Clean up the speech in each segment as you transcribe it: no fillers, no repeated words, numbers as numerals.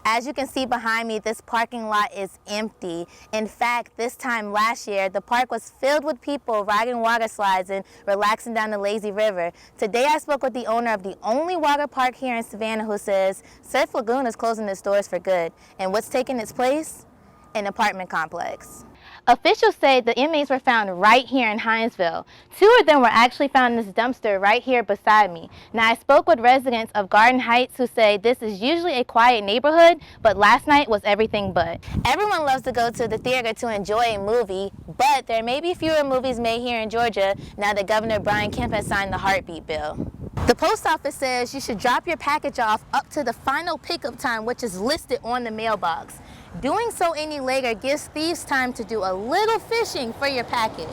As you can see behind me, this parking lot is empty. In fact, this time last year, the park was filled with people riding water slides and relaxing down the lazy river. Today I spoke with the owner of the only water park here in Savannah who says Surf Lagoon is closing its doors for good. And what's taking its place? An apartment complex. Officials say the inmates were found right here in Hinesville. 2 of them were actually found in this dumpster right here beside me. Now, I spoke with residents of Garden Heights who say this is usually a quiet neighborhood, but last night was everything but. Everyone loves to go to the theater to enjoy a movie, but there may be fewer movies made here in Georgia now that Governor Brian Kemp has signed the heartbeat bill. The post office says you should drop your package off up to the final pickup time, which is listed on the mailbox. Doing so any later gives thieves time to do a little fishing for your package.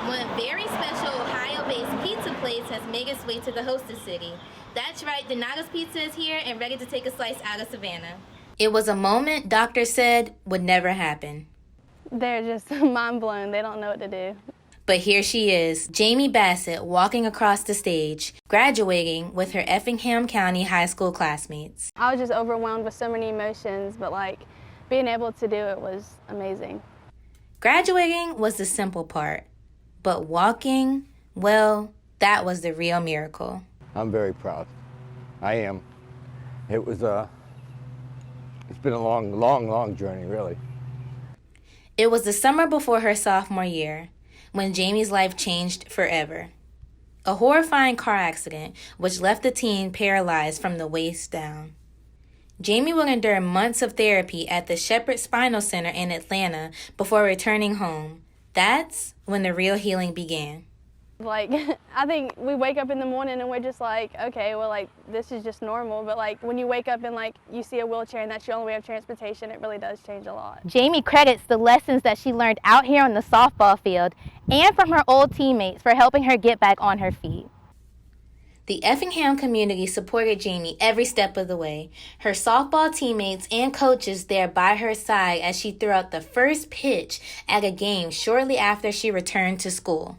One very special Ohio-based pizza place has made its way to the hostess city. That's right, Donato's Pizza is here and ready to take a slice out of Savannah. It was a moment doctors said would never happen. They're just mind blown. They don't know what to do. But here she is, Jamie Bassett, walking across the stage, graduating with her Effingham County High School classmates. I was just overwhelmed with so many emotions, but being able to do it was amazing. Graduating was the simple part, but walking, well, that was the real miracle. I'm very proud. I am. It's been a long journey, really. It was the summer before her sophomore year, when Jamie's life changed forever. A horrifying car accident which left the teen paralyzed from the waist down. Jamie would endure months of therapy at the Shepherd Spinal Center in Atlanta before returning home. That's when the real healing began. I think we wake up in the morning and we're just okay, well, this is just normal. But when you wake up and you see a wheelchair and that's your only way of transportation, it really does change a lot. Jamie credits the lessons that she learned out here on the softball field and from her old teammates for helping her get back on her feet. The Effingham community supported Jamie every step of the way. Her softball teammates and coaches there by her side as she threw out the first pitch at a game shortly after she returned to school.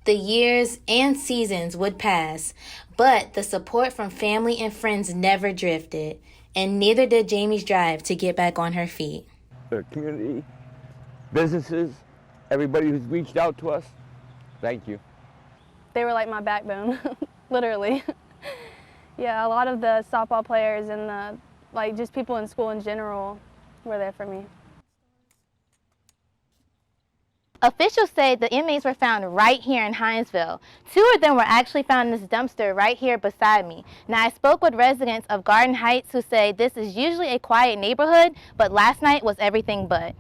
The years and seasons would pass, but the support from family and friends never drifted, and neither did Jamie's drive to get back on her feet. The community, businesses, everybody who's reached out to us, thank you. They were like my backbone, literally. Yeah, a lot of the softball players and just people in school in general were there for me. Officials say the inmates were found right here in Hinesville. 2 of them were actually found in this dumpster right here beside me. Now, I spoke with residents of Garden Heights who say this is usually a quiet neighborhood, but last night was everything but.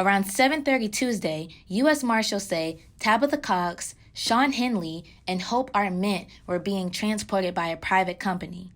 Around 7:30 Tuesday, U.S. Marshals say Tabitha Cox, Sean Henley, and Hope Arment were being transported by a private company.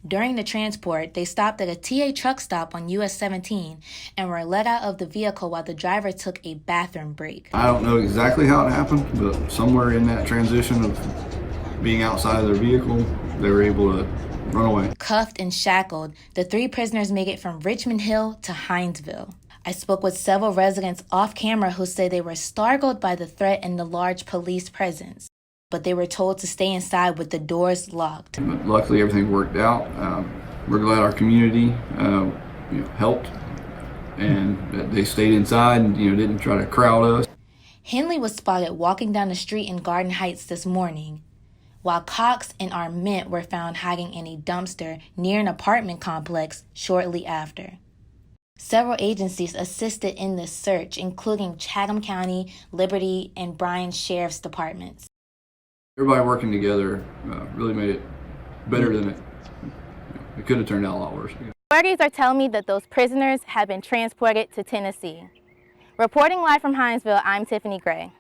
During the transport, they stopped at a TA truck stop on US 17 and were let out of the vehicle while the driver took a bathroom break. I don't know exactly how it happened, but somewhere in that transition of being outside of their vehicle, they were able to run away. Cuffed and shackled, the 3 prisoners made it from Richmond Hill to Hinesville. I spoke with several residents off camera who say they were startled by the threat and the large police presence, but they were told to stay inside with the doors locked. But luckily, everything worked out. We're glad our community helped, and that they stayed inside and didn't try to crowd us. Henley was spotted walking down the street in Garden Heights this morning, while Cox and Arment were found hiding in a dumpster near an apartment complex shortly after. Several agencies assisted in this search, including Chatham County, Liberty, and Bryan Sheriff's Departments. Everybody working together really made it better than it could have turned out a lot worse. Authorities are telling me that those prisoners have been transported to Tennessee. Reporting live from Hinesville, I'm Typhani Gray.